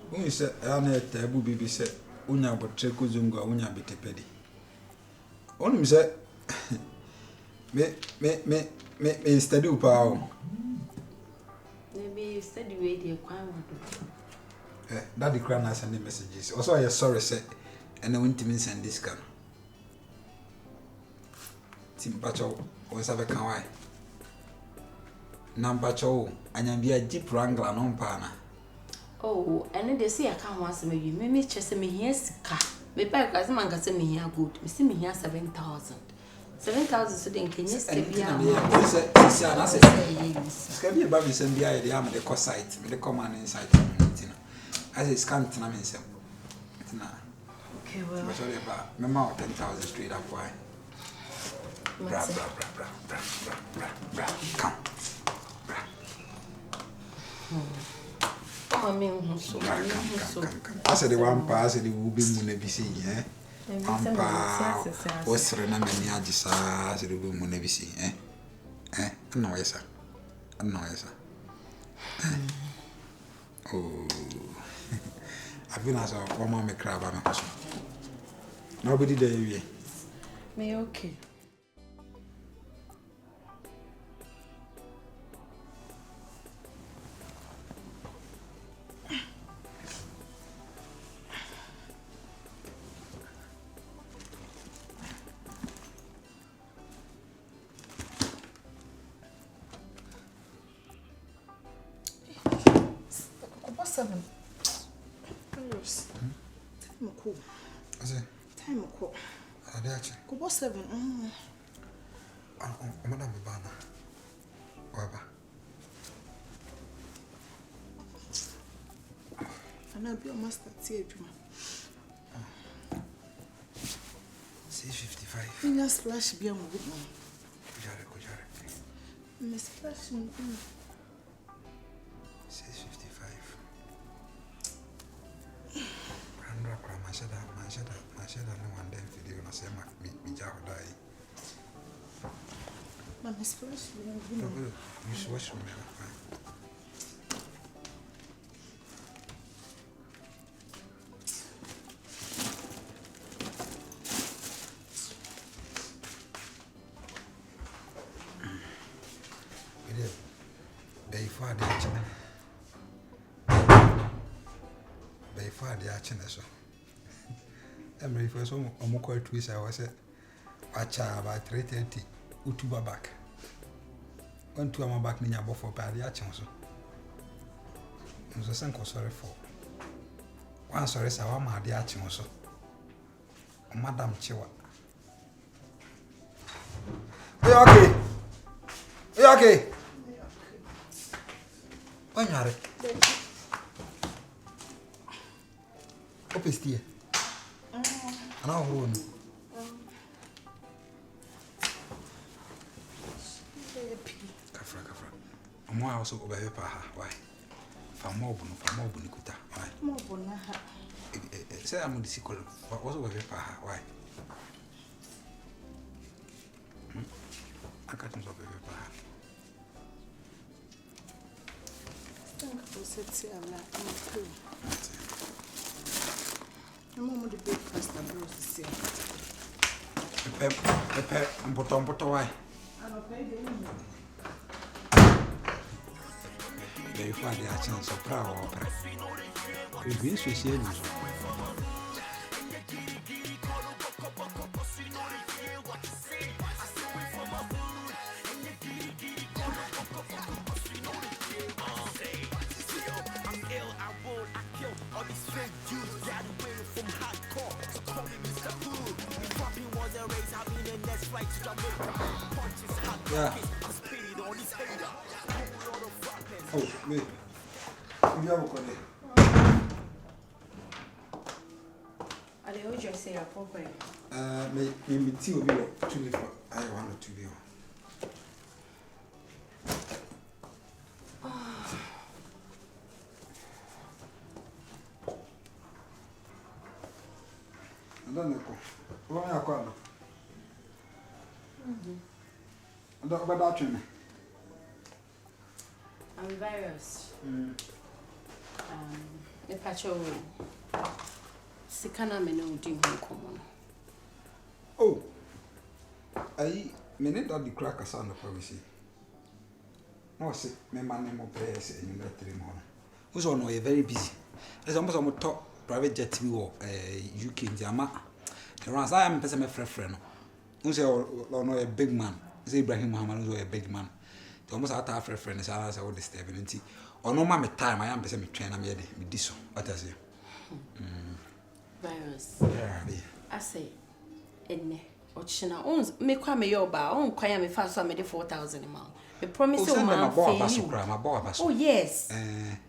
When said, "Anna Tabu Bibi said, Unya but Trekuzunga, Unya Bitipedi." Only said, me study power. Maybe you study radio. Daddy Cran has sending messages. Also, I sorry, said, and I went to send this can. Tim Pacho was a Kawai. Nambacho, and I be a jeep wrangler on Pana. Oh, and they say I can't once maybe. Maybe chess me here's car. Me back as man can send me here good. Me see me here 7,000. 7,000 so then can you stay behind? Scabby above me send the idea of the cost site, with the command inside. As it's can't tell me so. Okay, well, my mouth 10,000 straight up. Why? Bra, come. I mean, so I said the one pass the will be in the BC, eh? What's Renamania Jisa, the room on the BC, eh? No, yes, sir. No, yes, sir. Oh, I've been as a woman, a crab, I'm a person. Nobody there, me okay. Seven. Yes. Time cool. Time cool. Go 7. Madam Bana. Waba. And I'll be a master theatre. 6:55. In a splash be a good man. Kujare. Miss Splashing. 6:55. Mashada no one day video na sema mijaho dai. But Miss Splash, You should watch me. Before the action, so I'm ready for some more twist. I was watch about 3:30. Utuba back. Went to my back near for party action. So I was sorry for one sorry, so I'm at the action. So Madam Chewa. Okay. When you're is here. And I'll run. Kafra. I'm also over here. Why? Famob, Nikuta. Why? Say I'm the sequel. But also over here. Why? I can't over here. I'm the breakfast and roses. Pepe, bottom, why? They find their chance of proud. We've been so serious. Yeah. Oh, wait. You have a colleague. I don't just say a program. Maybe 2 of you. 2 before. I want to be on. I don't know. What are you calling? I don't know about that. I'm virus. Me pacho sikana me no di ho komo. Oh. I minute that the crack a sound of privacy. No, say, my man name of prayers and you let him on. Who's on very busy. As almost on top private jet to UK in Jama. The runs I am person my friend. Who's a big man. Say Ibrahim Muhammad who's a big man. The almost out of friend is as I would stability. Or no mamma time I am person me train me this one. What I say? Virus. Yeah, I say, Edne. Ochina ons me kwa me yoba on kwaya me fa so me de 4,000 amount. Me promise you man fail. Oh yes.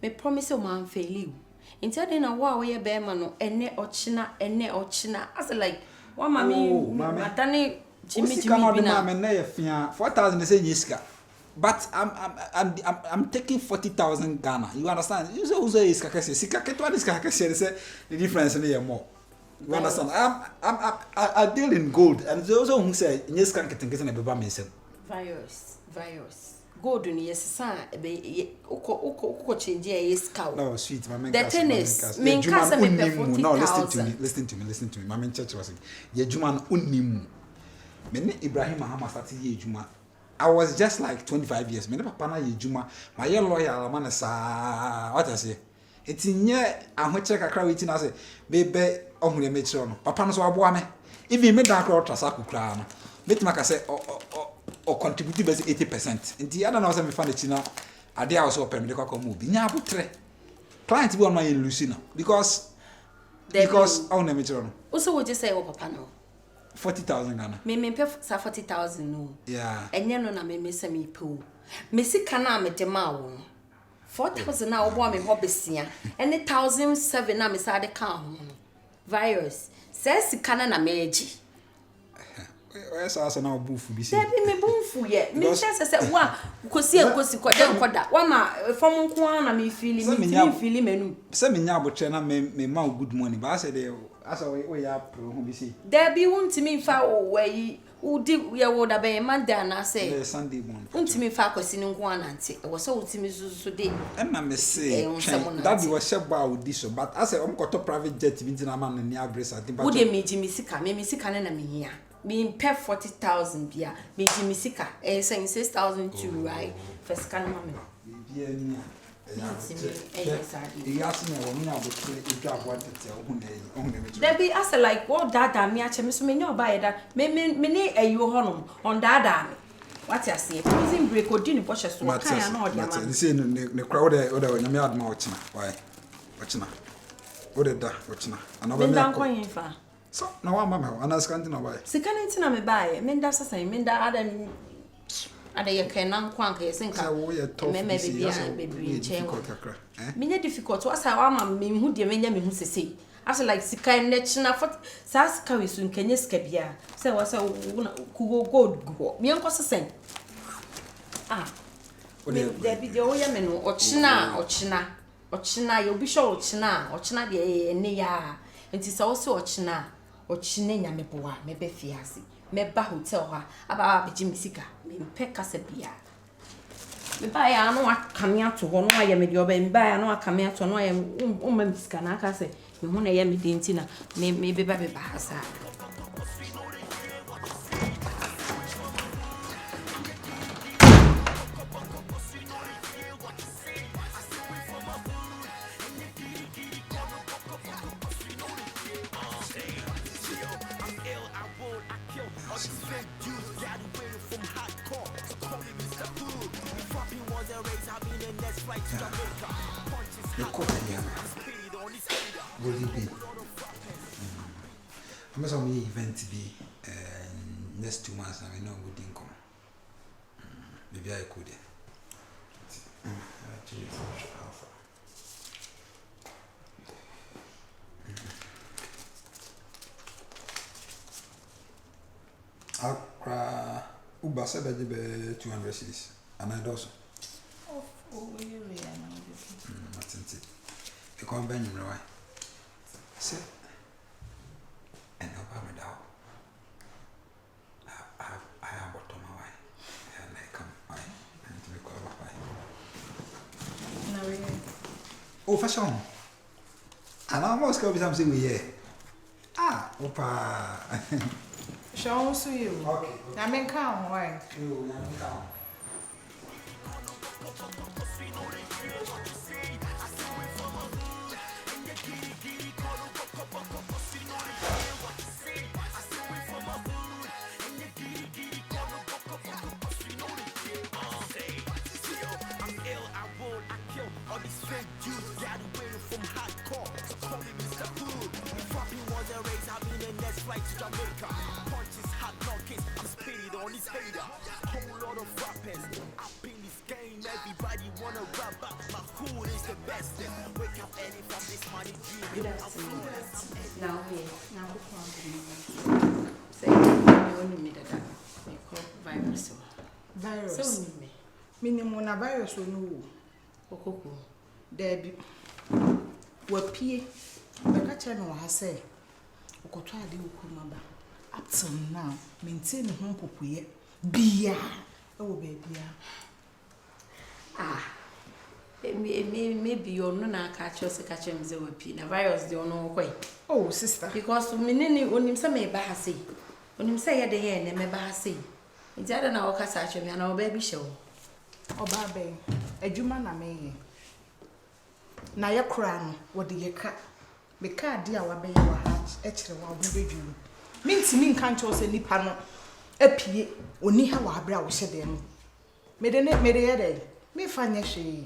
Me promise you man fail you. Inti dey na wa we be ma no ene ochina as like one mami matane Jimmy bi na me na ye fia 4,000 say yiska. But I'm taking 40,000 Ghana. You understand? You say iska kase sika ketwa iska kase say the difference na more. You understand? I deal in gold, and those who say yes can get a baby myself. Virus. Gold in yes, son. Uko change yes cow. No, sweet, my man. The tennis. Me casa me pay 40,000. No, listen to me. My man church was ye Juman unimu. Me Ibrahim Muhammad started ye Juma. I was just like 25 years. Me papa na ye Juma. My lawyer man sa what I say. It's in ye ahoche kakra wetin I say. Bebe ohun me chiro no. Papa no so aboa me. Even me dan kra trasa kukra no. Metima ka say or contribute base 80%. Nti ada na say me fa na chi na ade a so open me dey kwa mu bi. Nya abotre. Client bi on my lose now because ohun me chiro no. Also would you say o papa no? 40,000 Ghana. Me pay sa 40,000 no. Yeah. Enye no na me say me pe. Me sika na me de ma wo. 4,000 na obo me hobesia. Any 1,007 na me sa de kan ho. Virus. Say sika na me agi. Yes, I na obufu bi say. Debi me bunfu ye. Me say wa kosi koda. Wa ma fom nko na me feel menu. Say me nya abotre na me ma good money. But I say dey as we ya pro ho bi say. Debi wuntimi fa we udi ye wo da be man da na say. Sunday morning. Wuntimi fa kosi nko anante. E wo so wutimi so de. E na me say. That be was sheba udi so. But I say am koto private jet bi ntina man ni address ati. Wo de me ji me sika na me hia. Me pay 40,000 bia. Me ji me sika. Saying 6,000 too, right? First can mama. Bia ni. There be as like what dada me ache me so me no buy that me ne ayu honum on dada me what you say prison break odi ni boshe so kan na odi ama me say ne crowd oda nyame adma ochina why ochina oda da ochina anaba me dan fa so na wa mama anas kan na buy sikana ntina me buy me nda sasa me nda ada ye kenan kwanka ye senka me baby me difficult wasa wa ma me hu de me nya me hu sese as like sika na china for sa sika we so nkanye sika bia say wasa ku gold go me enko sesen me de bi de o ya me no ochina ye obi show ochina de ene ya enti sa wo se ochina nya me boa me be fiase me ba hotel ha aba be jimisika me pe kasa bia me ba ya no akame ato ho no aye me de oba me ba ya no akame ato no aye umma misika na aka se me hu na ye me de ntina me be ba hasa I'm going to event be next 2 months and we know good income. Maybe I could. Accra Uber said that be 200 cities and I also. Oh, you really that's it. You can't bend him right. Say and help me down. I have got on my way. And I come by and to be called by. No, really. Oh, fashion. And I must go with something we hear. Ah, opa. Show us you. Okay. I mean, come, why? You, come. Good afternoon. Now here. Say, you only made that. They call virus. Virus. So me. Minimum na virus no. Okoko. Debi. Wapie. Beka che no ha say. Okotwa ade okumaba. Up till now, maintain ho popoye. Bia. Ewo baby. Ah. Maybe you're not catch us a catch him the wapie. Na virus the ono kwai. Oh, sister. Because to menini onim se me ba ha sei. Onim se ye de ye na me ba ha sei. Nti ada na wo kasa atwe me na wo ba bi hye wo. Oba be. Adwuma na meye. Na ye kura no, wo de ye ka. Me ka de a wa be ye wa ha e kire wa wo bedwuru. Mintimi nka ncho se nipa no apie oni ha wa abra wo hye de no. Me de ye de. Me fa nye hwe.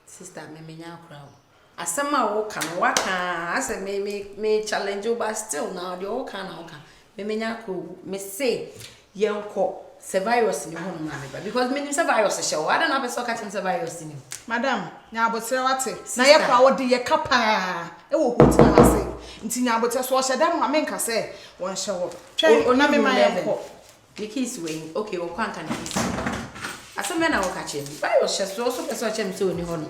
Sister me menya akura wo. Asema wo ka no waka ase me challenge but still now the wo ka na wo ka. Me menya akura me say yenko se virus ni ho no ma me ba because me nim se virus hye wo. Ada na be so ka tim se virus ni. Madam, nya abotre wate. Na ye kwa wo de ye kapa. E wo hotel ha se. Nti nya abotre so hye dem ma me nka se won hye wo. Twa na me ma ye ko. The kiss way. Okay, wo kwanka na kiss. Asema na wo ka chem. Virus hye so person chem se oni ho no.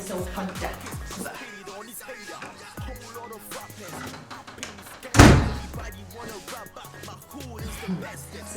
So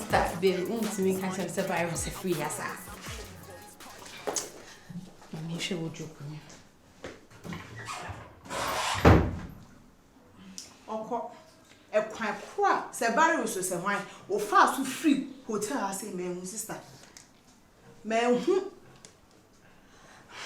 sister, baby, to me catch him say virus free as a. Me she would joke me. Oko e kwan kwa se virus se hwan o fa so free hotel ase me hu sister. Me hu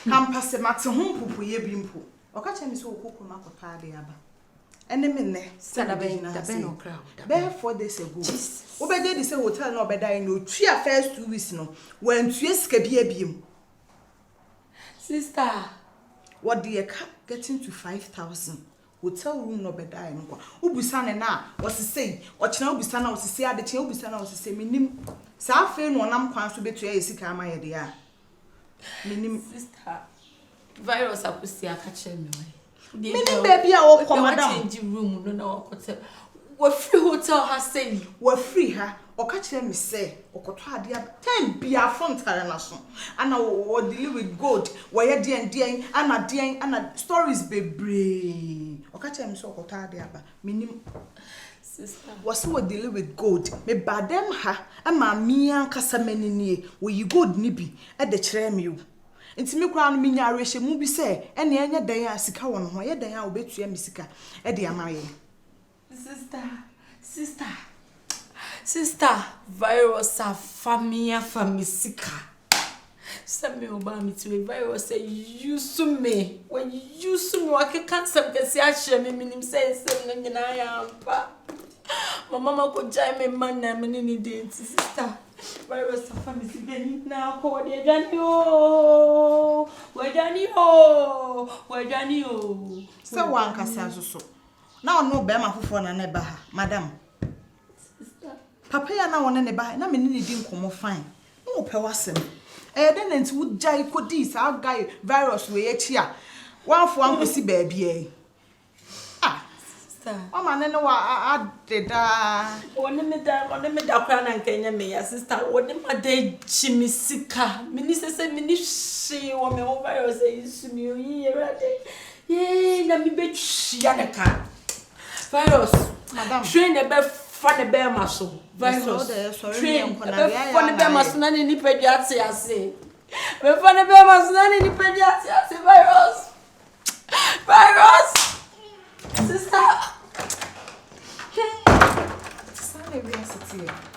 Kampase mate ho popoye bi mpo. Oka che mi so okoko makota ade aba. Ene me ne da be no crowd. Be 4 days ago. Obede di say hotel na obeda no tua first 2 weeks no. Wan tua sika bi abiem. Sister, what the car getting to 5,000. Hotel room no obeda no kwa. Ubusa ne na was say, o kina ubusa na was say ade kina ubusa na was say minim. Sa afa no nam kwan so betua ye sika ama ye de a. Minim sister. Virus apusi akache me why. Minim baby a wo ko madam. Change room no na hotel. We free hotel ha say. We free ha. Oka kire me say okoto ade 10 bia fontare na so. Ana wo deal with gold. We ye den ana stories bebre. Oka kire me say okoto ade aba. Minim Sister. Was we deal with gold. Me badem ha ama mi ankasa manini we yi gold ni bi e de kire me o. Nti me kura no me nya arehye mu bi say ene enya dan a sika won ho ye dan a obetua me sika e de amaye. Sister, virus a family sika. Send me oba me to a virus say use me. When you use me, I can't some can say I share me minim say something na ya ampa. My mama could jai me man na me ni dey sister. Virus a family sika na ko de Dani o. We Dani o. Say wan kasa so. Na ono be ma fofo na na ba ha, madam. Papa ya na wona ne ba na me ni di nkomo fine. No pe wasem. Den nti wo jai kodi sa guy virus we echi a. Wan fo an kosi ba bia. Ah, sister. Mama nene wa adeda. One me da kwa na nkenya me ya sister. One ma de chimisika. Mini se mini shi wo me wo virus isu mi oyi erade. Ye na mi be chia ne ka. Virus. Madam. Train e be fa ne be ma so. Virus. Train e be fa ne be ma so na ni pediatri ase. Me fa ne be ma so na ni pediatri ase virus. Virus. Sister. Sane we asiti.